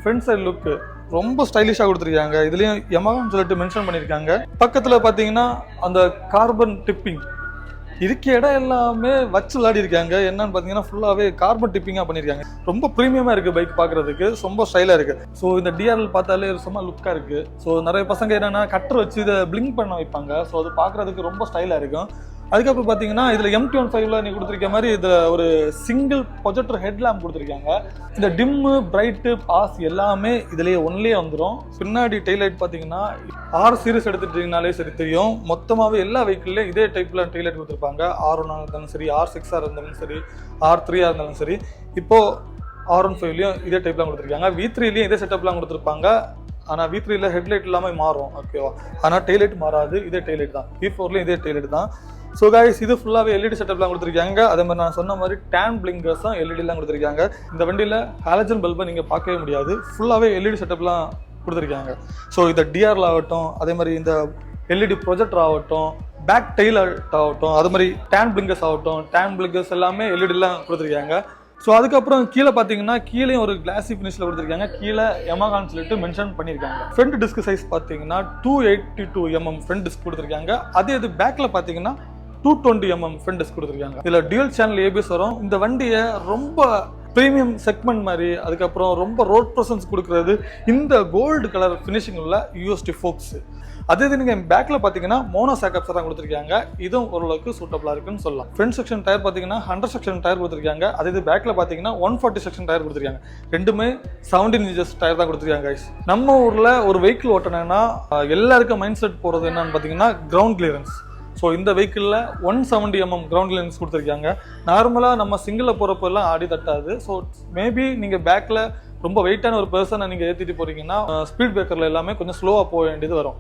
Front side look ரொம்ப ஸ்டைலிஷாக கொடுத்துருக்காங்க. இதுலேயும் யமஹான்னு சொல்லிட்டு மென்ஷன் பண்ணியிருக்காங்க. பக்கத்தில் பார்த்தீங்கன்னா அந்த கார்பன் டிப்பிங் இருக்க இடம் எல்லாமே வச்சு விளையாடி இருக்காங்க. என்னன்னு பார்த்தீங்கன்னா ஃபுல்லாகவே கார்பன் டிப்பிங்காக பண்ணியிருக்காங்க. ரொம்ப ப்ரீமியமாக இருக்குது பைக் பார்க்குறதுக்கு, ரொம்ப ஸ்டைலாக இருக்குது. ஸோ இந்த டிஆர்எல் பார்த்தாலே சும்மா லுக்காக இருக்குது. ஸோ நிறைய பசங்க என்னென்னா கட்டர் வச்சு இதை பிளிங்க் பண்ண வைப்பாங்க. ஸோ அது பார்க்குறதுக்கு ரொம்ப ஸ்டைலாக இருக்கும். அதுக்கப்புறம் பார்த்தீங்கன்னா இதில் M25ல நீ கொடுத்துருக்க மாதிரி இதில் ஒரு சிங்கிள் ப்ரொஜெக்டர் ஹெட்லாம்ப் கொடுத்துருக்காங்க. இந்த டிம்மு பிரைட்டு பாஸ் எல்லாமே இதுலேயே ஒன்லேயே வந்துடும். பின்னாடி டெய்லைட் பார்த்தீங்கன்னா R சீரிஸ் எடுத்துட்டீங்கனாலே சரி தெரியும். மொத்தமாகவே எல்லா வெஹிக்கிள்லையும் இதே டைப்பில் டெய்லைட் கொடுத்துருப்பாங்க. R1 இருந்தாலும் சரி, R6 இருந்தாலும் சரி, R3 இருந்தாலும் சரி. இப்போது R15லையும் இதே டைப்லாம் கொடுத்துருக்காங்க. V3லையும் இதே செட்டப்லாம் கொடுத்துருப்பாங்க. ஆனால் V3ல ஹெட்லைட் இல்லாமல் மாறும், ஓகேவா? ஆனால் டெய்லைட் மாறாது, இதே டெய்லைட் தான். V4லையும் இதே டெய்லைட் தான். ஸோ கைஸ், இது ஃபுல்லாகவே LED செட்டப்லாம் கொடுத்துருக்காங்க. அதே மாதிரி நான் சொன்ன மாதிரி டேன் பிளிங்கர்ஸ் தான் LEDலாம் கொடுத்துருக்காங்க. இந்த வண்டியில் ஹாலஜன் பல்பை நீங்கள் பார்க்கவே முடியாது, ஃபுல்லாகவே LED செட்டப்லாம் கொடுத்துருக்காங்க. ஸோ இந்த டிஆர்எல் ஆகட்டும், அதே மாதிரி இந்த LED ப்ரொஜெக்டர் ஆகட்டும், பேக் டெயில் ஆகட்டும், அது மாதிரி டேன் பிளிங்கர்ஸ் ஆகட்டும், டேன் பிளிங்கர்ஸ் எல்லாமே LEDலாம் கொடுத்துருக்காங்க. ஸோ அதுக்கப்புறம் கீழே பார்த்தீங்கன்னா கீழேயும் ஒரு கிளாசி ஃபினிஷில் கொடுத்துருக்காங்க. கீழே யமஹான்னு சொல்லிட்டு மென்ஷன் பண்ணியிருக்காங்க. ஃப்ரண்ட் டிஸ்க் சைஸ் பார்த்தீங்கன்னா 282 mm ஃப்ரண்ட் டிஸ்க் கொடுத்துருக்காங்க. அதே இது பேக்கில் பார்த்தீங்கன்னா 220 mm ஃப்ரண்ட் டிஸ்க் கொடுத்துருக்காங்க. இதில் டியூல் சேனல் ABS வரும். இந்த வண்டியை ரொம்ப ப்ரீமியம் செக்மெண்ட் மாதிரி, அதுக்கப்புறம் ரொம்ப ரோட் ப்ரெசன்ஸ் கொடுக்குறது இந்த கோல்டு கலர் ஃபினிஷிங் உள்ள UST ஃபோக்ஸ். அதே இது நீங்கள் பேக்கில் பார்த்தீங்கன்னா மோனோ சாக்கப்ஸ் தான் கொடுத்துருக்காங்க. இதுவும் ஓரளவுக்கு சூட்டபிளாக இருக்குன்னு சொல்லலாம். ஃப்ரண்ட் செக்ஷன் டயர் பார்த்தீங்கன்னா 100 செக்ஷன் டயர் கொடுத்துருக்காங்க. அதே இது பேக்கில் பார்த்தீங்கன்னா 140 செக்ஷன் டயர் கொடுத்துருக்காங்க. ரெண்டுமே 17 inches டயர் தான் கொடுத்துருக்காங்க கைஸ். நம்ம ஊரில் ஒரு வெஹிக்கிள் ஓட்டணும்னா எல்லாருக்கும் மைண்ட் செட் போகிறது என்னன்னு பார்த்தீங்கன்னா கிரவுண்ட் கிளியரன்ஸ். ஸோ இந்த வெஹிக்கிளில் 170 mm கிரவுண்ட் கிளியரன்ஸ் கொடுத்துருக்காங்க. நார்மலாக நம்ம சிங்கிளில் போகிறப்ப எல்லாம் ஆடி தட்டாது. ஸோ மேபி நீங்கள் பேக்கில் ரொம்ப வெயிட்டான ஒரு பர்சனை நீங்கள் ஏற்றிட்டு போகிறீங்கன்னா ஸ்பீட் பிரேக்கரில் எல்லாமே கொஞ்சம் ஸ்லோவாக போக வேண்டியது வரும்.